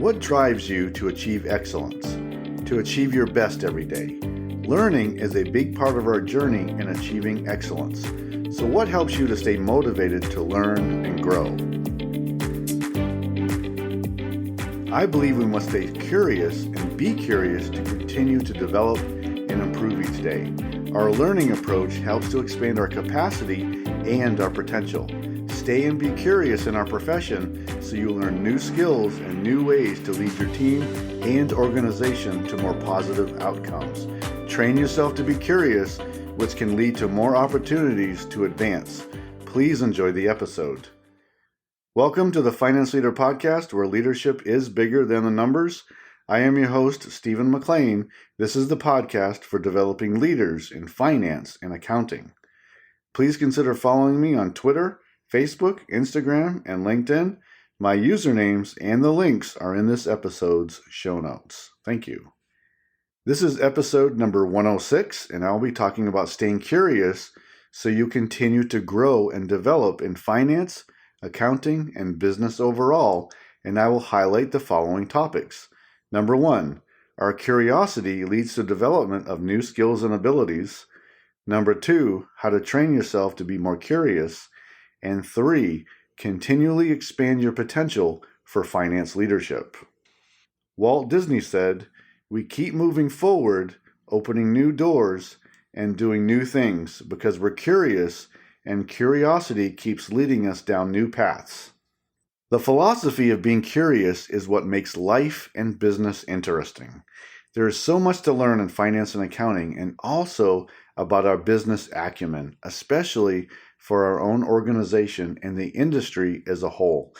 What drives you to achieve excellence, to achieve your best every day? Learning is a big part of our journey in achieving excellence. So what helps you to stay motivated to learn and grow? I believe we must stay curious and be curious to continue to develop and improve each day. Our learning approach helps to expand our capacity and our potential. Stay and be curious in our profession so you learn new skills and new ways to lead your team and organization to more positive outcomes. Train yourself to be curious, which can lead to more opportunities to advance. Please enjoy the episode. Welcome to the Finance Leader Podcast, where leadership is bigger than the numbers. I am your host, Stephen McLean. This is the podcast for developing leaders in finance and accounting. Please consider following me on Twitter, Facebook, Instagram, and LinkedIn. My usernames and the links are in this episode's show notes. Thank you. This is episode number 106, and I'll be talking about staying curious so you continue to grow and develop in finance, accounting, and business overall, and I will highlight the following topics. Number 1, our curiosity leads to development of new skills and abilities. Number 2, how to train yourself to be more curious. And 3, continually expand your potential for finance leadership. Walt Disney said, "We keep moving forward, opening new doors, and doing new things because we're curious, and curiosity keeps leading us down new paths." The philosophy of being curious is what makes life and business interesting. There is so much to learn in finance and accounting, and also about our business acumen, especially for our own organization and the industry as a whole.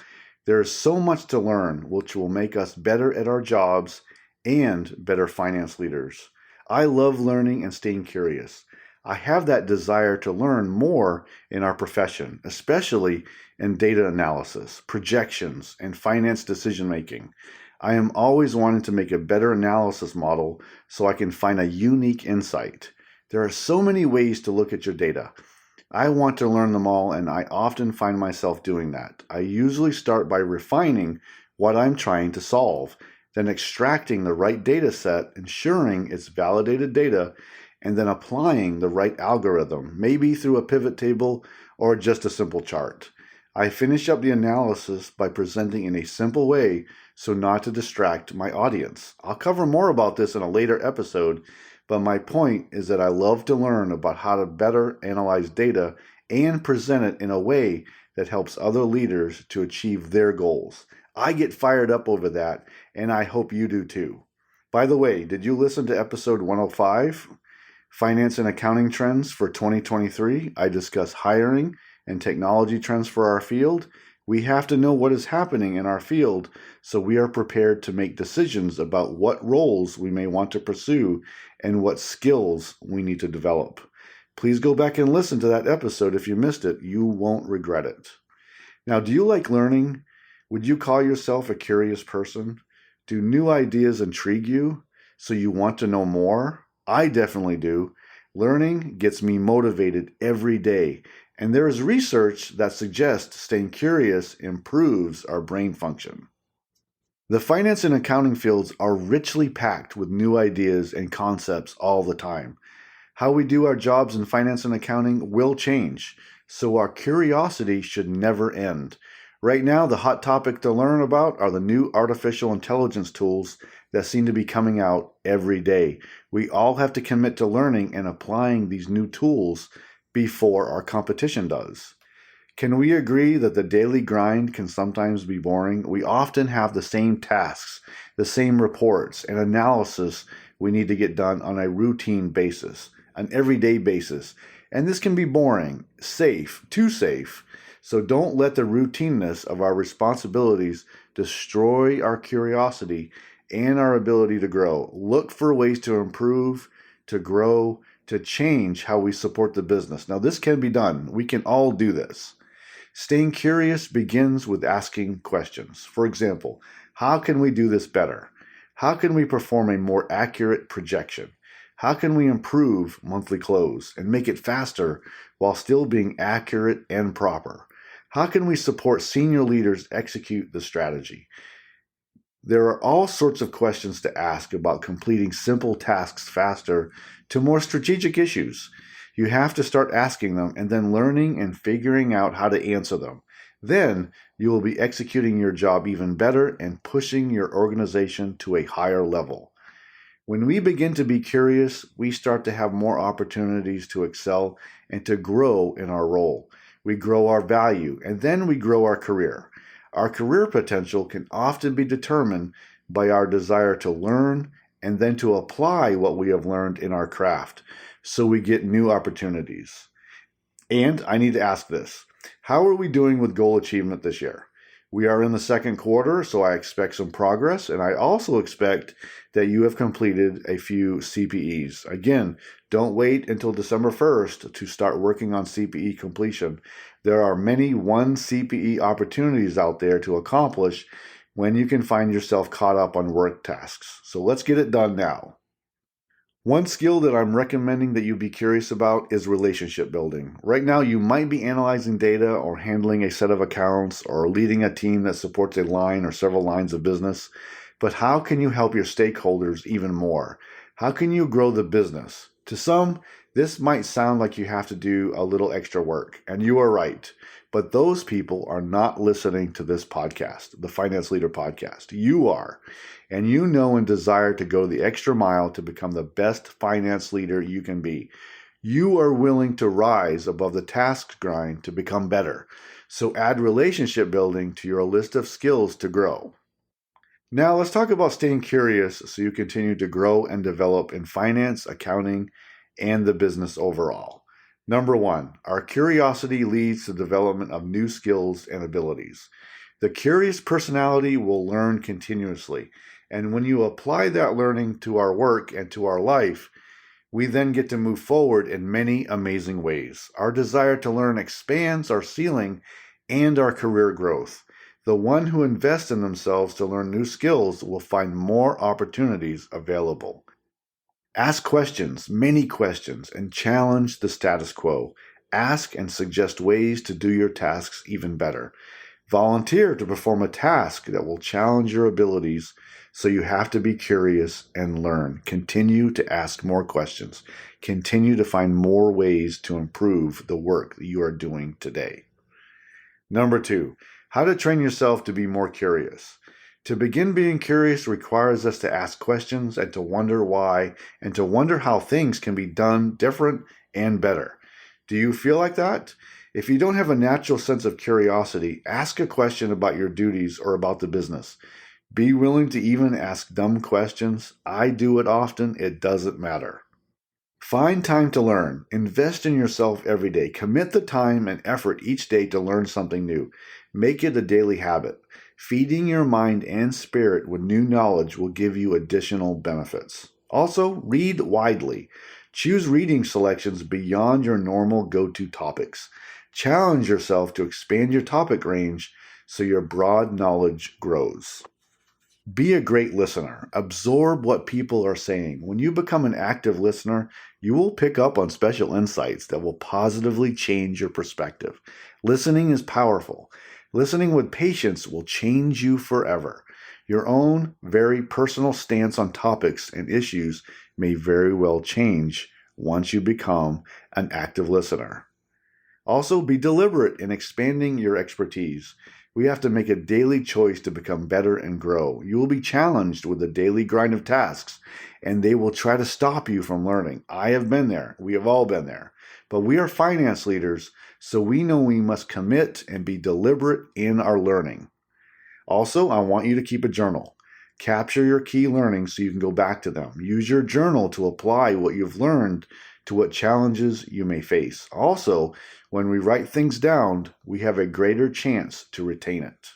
There is so much to learn, which will make us better at our jobs and better finance leaders. I love learning and staying curious. I have that desire to learn more in our profession, especially in data analysis, projections, and finance decision making. I am always wanting to make a better analysis model so I can find a unique insight. There are so many ways to look at your data. I want to learn them all, and I often find myself doing that. I usually start by refining what I'm trying to solve, then extracting the right data set, ensuring it's validated data, and then applying the right algorithm, maybe through a pivot table or just a simple chart. I finish up the analysis by presenting in a simple way so not to distract my audience. I'll cover more about this in a later episode, but my point is that I love to learn about how to better analyze data and present it in a way that helps other leaders to achieve their goals. I get fired up over that, and I hope you do too. By the way, did you listen to episode 105, Finance and Accounting Trends for 2023? I discuss hiring and technology trends for our field. We have to know what is happening in our field so we are prepared to make decisions about what roles we may want to pursue and what skills we need to develop. Please go back and listen to that episode if you missed it. You won't regret it. Now, do you like learning? Would you call yourself a curious person? Do new ideas intrigue you so you want to know more? I definitely do. Learning gets me motivated every day. And there is research that suggests staying curious improves our brain function. The finance and accounting fields are richly packed with new ideas and concepts all the time. How we do our jobs in finance and accounting will change, so our curiosity should never end. Right now, the hot topic to learn about are the new artificial intelligence tools that seem to be coming out every day. We all have to commit to learning and applying these new tools before our competition does. Can we agree that the daily grind can sometimes be boring? We often have the same tasks, the same reports, and analysis we need to get done on a routine basis, an everyday basis. And this can be boring, too safe. So don't let the routineness of our responsibilities destroy our curiosity and our ability to grow. Look for ways to improve, to grow, to change how we support the business. Now, this can be done. We can all do this. Staying curious begins with asking questions. For example, how can we do this better? How can we perform a more accurate projection? How can we improve monthly close and make it faster while still being accurate and proper? How can we support senior leaders execute the strategy? There are all sorts of questions to ask about completing simple tasks faster to more strategic issues. You have to start asking them and then learning and figuring out how to answer them. Then you will be executing your job even better and pushing your organization to a higher level. When we begin to be curious, we start to have more opportunities to excel and to grow in our role. We grow our value, and then we grow our career. Our career potential can often be determined by our desire to learn and then to apply what we have learned in our craft, so we get new opportunities. And I need to ask this: how are we doing with goal achievement this year? We are in the second quarter, so I expect some progress, and I also expect that you have completed a few CPEs. Again, don't wait until December 1st to start working on CPE completion. There are many 1 CPE opportunities out there to accomplish when you can find yourself caught up on work tasks. So let's get it done now. One skill that I'm recommending that you be curious about is relationship building. Right now, you might be analyzing data or handling a set of accounts or leading a team that supports a line or several lines of business. But how can you help your stakeholders even more? How can you grow the business? To some, this might sound like you have to do a little extra work, and you are right. But those people are not listening to this podcast, the Finance Leader Podcast. You are. And you know and desire to go the extra mile to become the best finance leader you can be. You are willing to rise above the task grind to become better. So add relationship building to your list of skills to grow. Now let's talk about staying curious so you continue to grow and develop in finance, accounting, and the business overall. Number 1, our curiosity leads to the development of new skills and abilities. The curious personality will learn continuously. And when you apply that learning to our work and to our life, we then get to move forward in many amazing ways. Our desire to learn expands our ceiling and our career growth. The one who invests in themselves to learn new skills will find more opportunities available. Ask questions, many questions, and challenge the status quo. Ask and suggest ways to do your tasks even better. Volunteer to perform a task that will challenge your abilities, so you have to be curious and learn. Continue to ask more questions. Continue to find more ways to improve the work that you are doing today. Number 2, how to train yourself to be more curious. To begin being curious requires us to ask questions and to wonder why and to wonder how things can be done different and better. Do you feel like that? If you don't have a natural sense of curiosity, ask a question about your duties or about the business. Be willing to even ask dumb questions. I do it often. It doesn't matter. Find time to learn. Invest in yourself every day. Commit the time and effort each day to learn something new. Make it a daily habit. Feeding your mind and spirit with new knowledge will give you additional benefits. Also, read widely. Choose reading selections beyond your normal go-to topics. Challenge yourself to expand your topic range so your broad knowledge grows. Be a great listener. Absorb what people are saying. When you become an active listener, you will pick up on special insights that will positively change your perspective. Listening is powerful. Listening with patience will change you forever. Your own very personal stance on topics and issues may very well change once you become an active listener. Also, be deliberate in expanding your expertise. We have to make a daily choice to become better and grow. You will be challenged with the daily grind of tasks, and they will try to stop you from learning. I have been there. We have all been there. But we are finance leaders, so we know we must commit and be deliberate in our learning. Also, I want you to keep a journal. Capture your key learnings so you can go back to them. Use your journal to apply what you've learned to what challenges you may face. Also, when we write things down, we have a greater chance to retain it.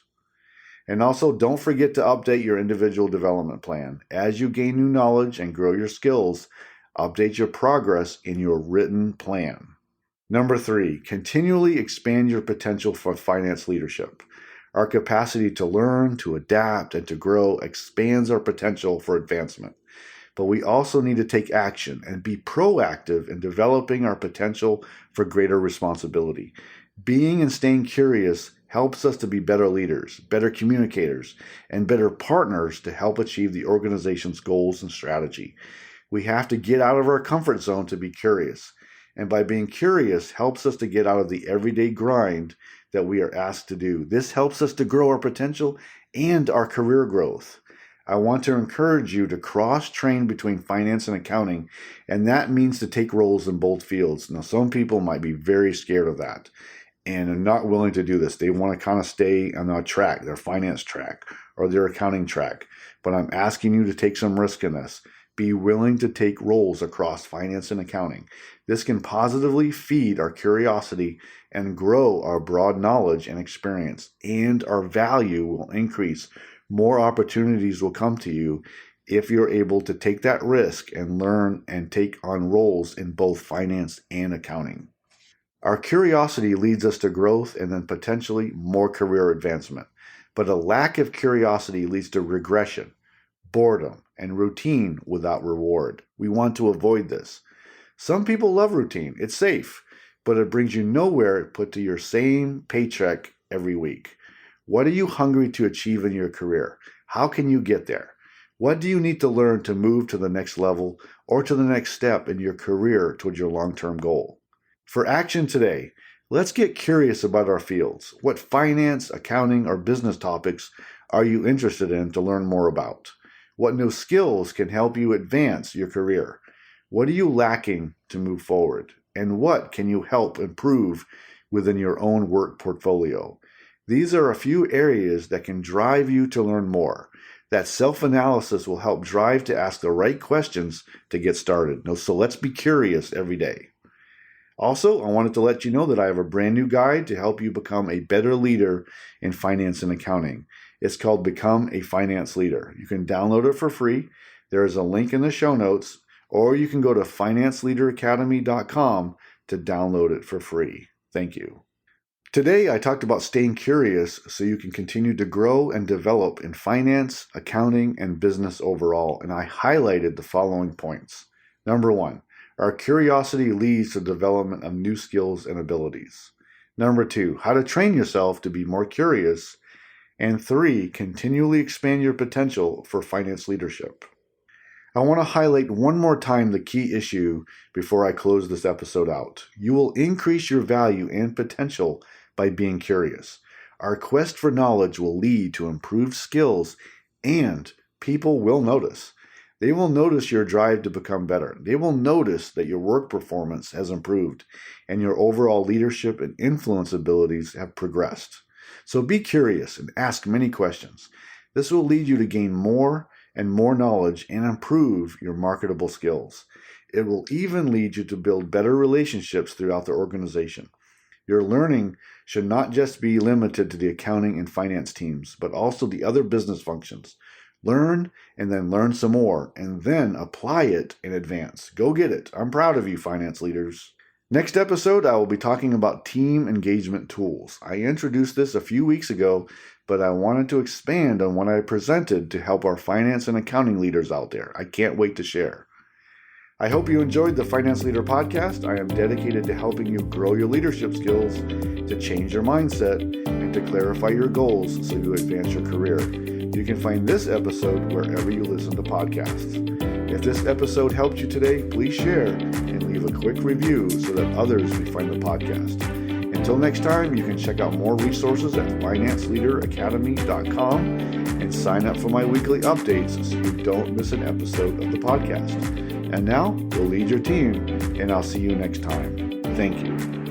And also, don't forget to update your individual development plan. As you gain new knowledge and grow your skills, update your progress in your written plan. Number 3, continually expand your potential for finance leadership. Our capacity to learn, to adapt, and to grow expands our potential for advancement. But we also need to take action and be proactive in developing our potential for greater responsibility. Being and staying curious helps us to be better leaders, better communicators, and better partners to help achieve the organization's goals and strategy. We have to get out of our comfort zone to be curious. And by being curious helps us to get out of the everyday grind that we are asked to do. This helps us to grow our potential and our career growth. I want to encourage you to cross-train between finance and accounting, and that means to take roles in both fields. Now, some people might be very scared of that and are not willing to do this. They want to kind of stay on their track, their finance track or their accounting track. But I'm asking you to take some risk in this. Be willing to take roles across finance and accounting. This can positively feed our curiosity and grow our broad knowledge and experience, and our value will increase. More opportunities will come to you if you're able to take that risk and learn and take on roles in both finance and accounting. Our curiosity leads us to growth and then potentially more career advancement. But a lack of curiosity leads to regression, boredom, and routine without reward. We want to avoid this. Some people love routine. It's safe, but it brings you nowhere but to your same paycheck every week. What are you hungry to achieve in your career? How can you get there? What do you need to learn to move to the next level or to the next step in your career towards your long-term goal? For action today, let's get curious about our fields. What finance, accounting, or business topics are you interested in to learn more about? What new skills can help you advance your career? What are you lacking to move forward? And what can you help improve within your own work portfolio? These are a few areas that can drive you to learn more. That self-analysis will help drive to ask the right questions to get started. So let's be curious every day. Also, I wanted to let you know that I have a brand new guide to help you become a better leader in finance and accounting. It's called Become a Finance Leader. You can download it for free. There is a link in the show notes, or you can go to financeleaderacademy.com to download it for free. Thank you. Today, I talked about staying curious so you can continue to grow and develop in finance, accounting, and business overall, and I highlighted the following points. Number 1, our curiosity leads to development of new skills and abilities. Number 2, how to train yourself to be more curious. And 3, continually expand your potential for finance leadership. I want to highlight one more time the key issue before I close this episode out. You will increase your value and potential by being curious. Our quest for knowledge will lead to improved skills, and people will notice. They will notice your drive to become better. They will notice that your work performance has improved and your overall leadership and influence abilities have progressed. So be curious and ask many questions. This will lead you to gain more and more knowledge and improve your marketable skills. It will even lead you to build better relationships throughout the organization. Your learning should not just be limited to the accounting and finance teams, but also the other business functions. Learn and then learn some more, and then apply it in advance. Go get it. I'm proud of you, finance leaders. Next episode, I will be talking about team engagement tools. I introduced this a few weeks ago, but I wanted to expand on what I presented to help our finance and accounting leaders out there. I can't wait to share. I hope you enjoyed the Finance Leader Podcast. I am dedicated to helping you grow your leadership skills, to change your mindset, and to clarify your goals so you advance your career. You can find this episode wherever you listen to podcasts. If this episode helped you today, please share and leave a quick review so that others may find the podcast. Until next time, you can check out more resources at financeleaderacademy.com and sign up for my weekly updates so you don't miss an episode of the podcast. And now, go lead your team, and I'll see you next time. Thank you.